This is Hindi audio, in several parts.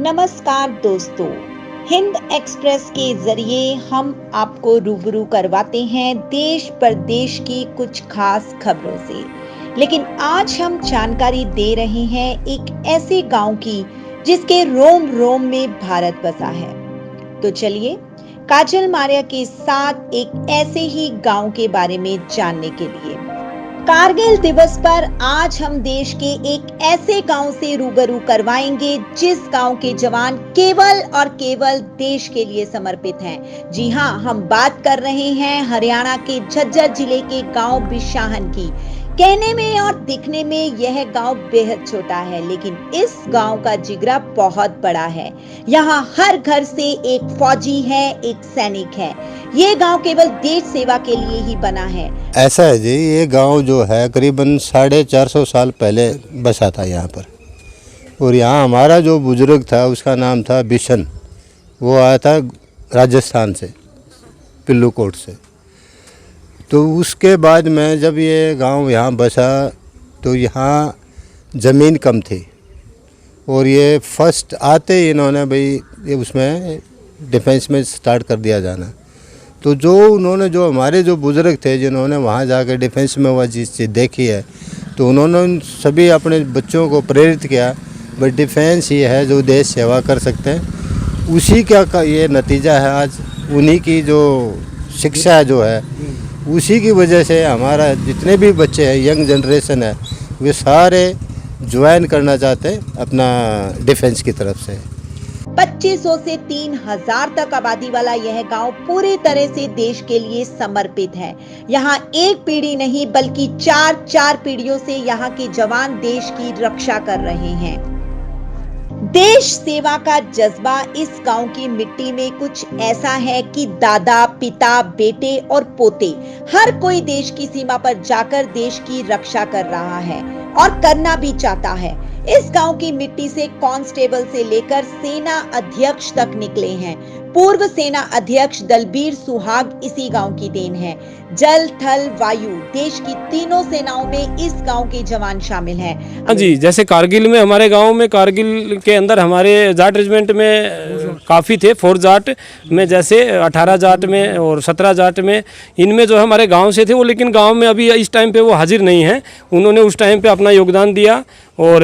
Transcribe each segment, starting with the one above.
नमस्कार दोस्तों, हिंद एक्सप्रेस के जरिए हम आपको रूबरू करवाते हैं देश प्रदेश की कुछ खास खबरों से। लेकिन आज हम जानकारी दे रहे हैं एक ऐसे गांव की जिसके रोम रोम में भारत बसा है। तो चलिए काजल मारिया के साथ एक ऐसे ही गांव के बारे में जानने के लिए। कारगिल दिवस पर आज हम देश के एक ऐसे गांव से रूबरू करवाएंगे जिस गांव के जवान केवल और केवल देश के लिए समर्पित हैं। जी हां, हम बात कर रहे हैं हरियाणा के झज्जर जिले के गांव बिशाहन की। कहने में और दिखने में यह गांव बेहद छोटा है, लेकिन इस गांव का जिगरा बहुत बड़ा है। यहाँ हर घर से एक फौजी है, एक सैनिक है। ये गांव केवल देश सेवा के लिए ही बना है। ऐसा है जी, ये गांव जो है करीबन 450 साल पहले बसा था यहाँ पर। और यहाँ हमारा जो बुजुर्ग था उसका नाम था बिशन। वो आया था राजस्थान से, पिल्लूकोट से। तो उसके बाद में जब ये गांव यहाँ बसा तो यहाँ ज़मीन कम थी और ये फर्स्ट आते ही इन्होंने भाई ये उसमें डिफेंस में स्टार्ट कर दिया जाना। तो जो हमारे जो बुज़ुर्ग थे जिन्होंने वहाँ जाकर डिफेंस में वह चीज़ देखी है, तो उन्होंने उन सभी अपने बच्चों को प्रेरित किया भाई डिफेंस ही है जो देश सेवा कर सकते हैं। उसी का ये नतीजा है आज। उन्हीं की जो शिक्षा जो है उसी की वजह से हमारा जितने भी बच्चे हैं, यंग जनरेशन है, वे सारे ज्वाइन करना चाहते हैं अपना डिफेंस की तरफ से। 2500 से 3000 तक आबादी वाला यह गांव पूरी तरह से देश के लिए समर्पित है। यहाँ एक पीढ़ी नहीं बल्कि चार पीढ़ियों से यहाँ के जवान देश की रक्षा कर रहे हैं। देश सेवा का जज्बा इस गांव की मिट्टी में कुछ ऐसा है कि दादा, पिता, बेटे और पोते हर कोई देश की सीमा पर जाकर देश की रक्षा कर रहा है और करना भी चाहता है। इस गांव की मिट्टी से कांस्टेबल से लेकर सेना अध्यक्ष तक निकले हैं। पूर्व सेना अध्यक्ष दलबीर सुहाग इसी गांव की देन है। जल, थल, वायु, देश की तीनों सेनाओं में इस गांव के जवान शामिल हैं। हाँ जी, जैसे कारगिल में हमारे गांव में, कारगिल के अंदर हमारे जाट रेजिमेंट में काफ़ी थे। 4 जाट में जैसे 18 जाट में और 17 जाट में, इनमें जो हमारे गांव से थे वो, लेकिन गांव में अभी इस टाइम पे वो हाजिर नहीं हैं। उन्होंने उस टाइम पे अपना योगदान दिया और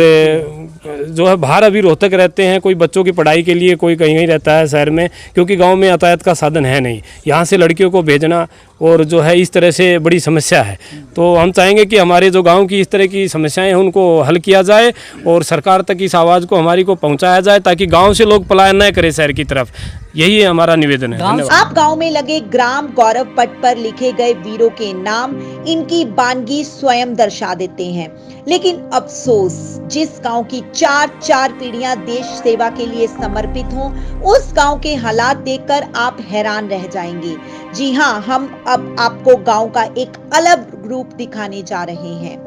जो है बाहर अभी रोहतक रहते हैं, कोई बच्चों की पढ़ाई के लिए, कोई कहीं रहता है शहर में, क्योंकि गांव में यातायात का साधन है नहीं। यहाँ से लड़कियों को भेजना और जो है इस तरह से बड़ी समस्या है। तो हम चाहेंगे कि हमारे जो गांव की इस तरह की समस्याएं हैं उनको हल किया जाए और सरकार तक इस आवाज़ को हमारी को पहुंचाया जाए, ताकि गांव से लोग पलायन न करें शहर की तरफ। यही हमारा निवेदन है। आप गांव में लगे ग्राम गौरव पट पर लिखे गए वीरों के नाम इनकी बानगी स्वयं दर्शा देते हैं। लेकिन अफसोस, जिस गांव की चार पीढ़ियां देश सेवा के लिए समर्पित हों, उस गांव के हालात देखकर आप हैरान रह जाएंगे। जी हां, हम अब आपको गांव का एक अलग रूप दिखाने जा रहे हैं।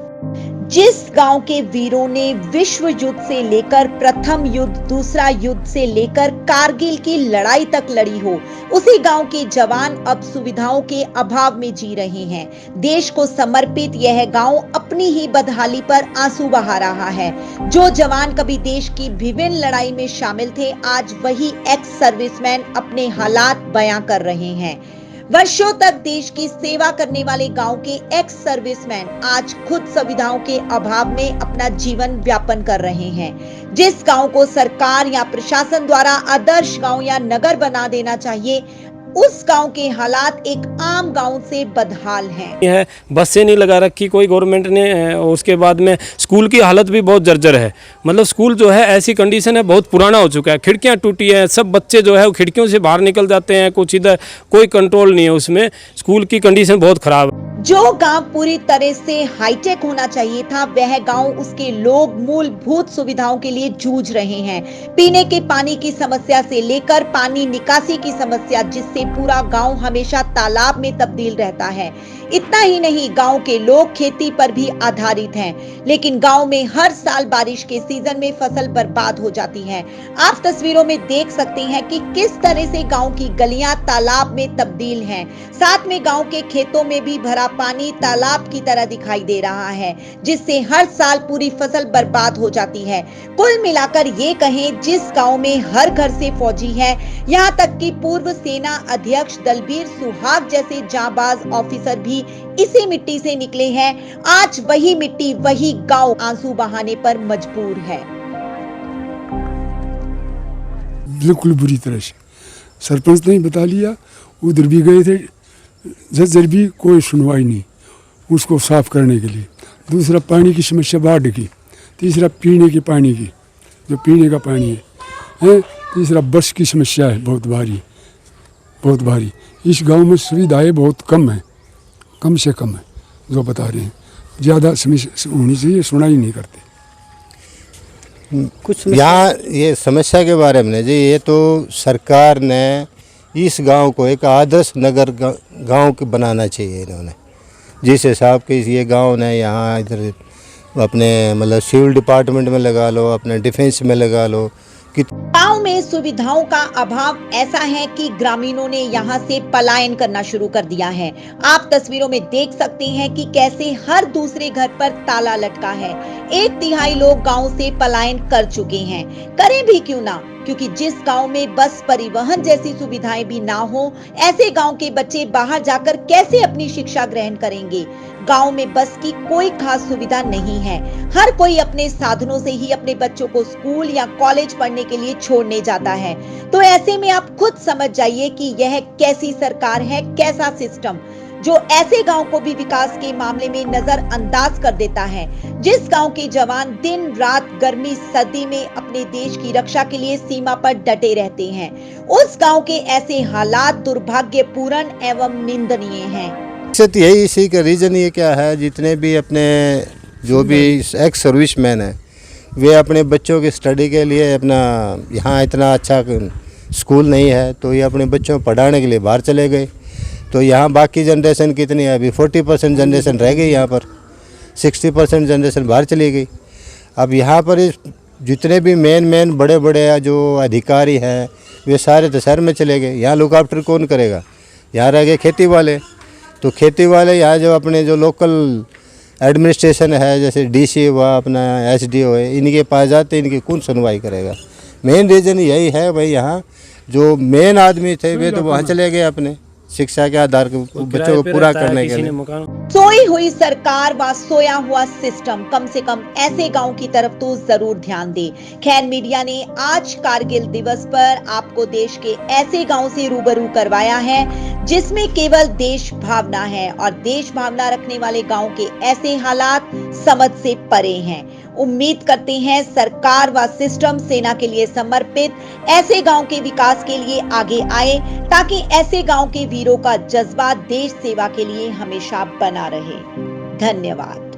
जिस गांव के वीरों ने विश्व युद्ध से लेकर प्रथम युद्ध, दूसरा युद्ध से लेकर कारगिल की लड़ाई तक लड़ी हो, उसी गांव के जवान अब सुविधाओं के अभाव में जी रहे हैं। देश को समर्पित यह गांव अपनी ही बदहाली पर आंसू बहा रहा है। जो जवान कभी देश की विभिन्न लड़ाई में शामिल थे, आज वही एक्स सर्विसमैन अपने हालात बयां कर रहे हैं। वर्षों तक देश की सेवा करने वाले गांव के एक्स सर्विसमैन आज खुद सुविधाओं के अभाव में अपना जीवन व्यापन कर रहे हैं। जिस गांव को सरकार या प्रशासन द्वारा आदर्श गांव या नगर बना देना चाहिए, उस गांव के हालात एक आम गांव से बदहाल हैं। बस से नहीं लगा रखी कोई गवर्नमेंट ने। उसके बाद में स्कूल की हालत भी बहुत जर्जर है। मतलब स्कूल जो है ऐसी कंडीशन है, बहुत पुराना हो चुका है, खिड़कियां टूटी हैं, सब बच्चे जो है वो खिड़कियों से बाहर निकल जाते हैं, कुछ इधर कोई कंट्रोल नहीं है उसमें। स्कूल की कंडीशन बहुत खराब है। जो गांव पूरी तरह से हाईटेक होना चाहिए था, वह गांव, उसके लोग मूलभूत सुविधाओं के लिए जूझ रहे हैं। पीने के पानी की समस्या से लेकर पानी निकासी की समस्या, जिससे पूरा गांव हमेशा तालाब में तब्दील रहता है। इतना ही नहीं, गांव के लोग खेती पर भी आधारित हैं, लेकिन गांव में हर साल बारिश के सीजन में फसल बर्बाद हो जाती है। आप तस्वीरों में देख सकते हैं कि किस तरह से गांव की गलियां तालाब में तब्दील हैं। साथ में गांव के खेतों में भी भरा पानी तालाब की तरह दिखाई दे रहा है, जिससे हर साल पूरी फसल बर्बाद हो जाती है। कुल मिलाकर ये कहें, जिस गांव में हर घर से फौजी है, यहां तक कि पूर्व सेना अध्यक्ष दलबीर सुहाग जैसे जांबाज ऑफिसर भी इसी मिट्टी से निकले हैं, आज वही मिट्टी वही गांव आंसू बहाने पर मजबूर है। बिल्कुल बुरी तरह से सरपंच ने बता लिया, उधर भी गए थे जज्जर भी, कोई सुनवाई नहीं उसको साफ करने के लिए। दूसरा पानी की समस्या बाढ़ की, तीसरा पीने के पानी की, जो पीने का पानी है, तीसरा बस की समस्या है बहुत भारी। इस गांव में सुविधाएं बहुत कम है, कम से कम है जो बता रहे हैं, ज़्यादा समस्या होनी चाहिए, सुनाई नहीं करते। कुछ यहाँ ये समस्या के बारे में जी, ये तो सरकार ने इस गांव को एक आदर्श नगर गांव बनाना चाहिए इन्होंने, जिस हिसाब के ये गांव ने यहाँ इधर अपने मतलब सिविल डिपार्टमेंट में लगा लो, अपने डिफेंस में लगा लो कि गांव में सुविधाओं का अभाव ऐसा है कि ग्रामीणों ने यहां से पलायन करना शुरू कर दिया है। आप तस्वीरों में देख सकते हैं कि कैसे हर दूसरे घर पर ताला लटका है। 1/3 लोग गांव से पलायन कर चुके हैं। करें भी क्यों ना, क्योंकि जिस गांव में बस परिवहन जैसी सुविधाएं भी ना हो, ऐसे गांव के बच्चे बाहर जाकर कैसे अपनी शिक्षा ग्रहण करेंगे। गांव में बस की कोई खास सुविधा नहीं है। हर कोई अपने साधनों से ही अपने बच्चों को स्कूल या कॉलेज पढ़ने के लिए छोड़ने जाता है। तो ऐसे में आप खुद समझ जाइए कि यह कैसी सरकार है, कैसा सिस्टम, जो ऐसे गांव को भी विकास के मामले में नजरअंदाज कर देता है। जिस गांव के जवान दिन रात गर्मी सर्दी में अपने देश की रक्षा के लिए सीमा पर डटे रहते हैं, उस गांव के ऐसे हालात दुर्भाग्यपूर्ण एवं निंदनीय हैं। यही इसी का रीज़न ये क्या है, जितने भी अपने जो भी एक्स सर्विसमैन हैं, वे अपने बच्चों की स्टडी के लिए अपना यहाँ इतना अच्छा स्कूल नहीं है, तो ये अपने बच्चों को पढ़ाने के लिए बाहर चले गए। तो यहाँ बाकी जनरेशन कितनी है, अभी 40% जनरेशन रह गई यहाँ पर, 60% जनरेशन बाहर चली गई। अब यहाँ पर जितने भी मेन बड़े जो अधिकारी हैं, वे सारे तो शहर में चले गए। यहाँ लुक आफ्टर कौन करेगा, यहाँ रह गए खेती वाले। तो खेती वाले यहाँ जो अपने जो लोकल एडमिनिस्ट्रेशन है, जैसे डीसी हुआ, अपना एसडीओ है, इनके पास जाते इनकी कौन सुनवाई करेगा। मेन रीज़न यही है भाई, यहाँ जो मेन आदमी थे वे तो वहाँ चले गए अपने शिक्षा के आधार के बच्चों को पूरा करने के लिए। सोई हुई सरकार व सोया हुआ सिस्टम, कम से कम ऐसे गांव की तरफ तो जरूर ध्यान दे। खैर, मीडिया ने आज कारगिल दिवस पर आपको देश के ऐसे गांव से रूबरू करवाया है जिसमें केवल देश भावना है, और देश भावना रखने वाले गांव के ऐसे हालात समझ से परे हैं। उम्मीद करते हैं सरकार व सिस्टम सेना के लिए समर्पित ऐसे गांव के विकास के लिए आगे आए, ताकि ऐसे गांव के वीरों का जज्बा देश सेवा के लिए हमेशा बना रहे। धन्यवाद।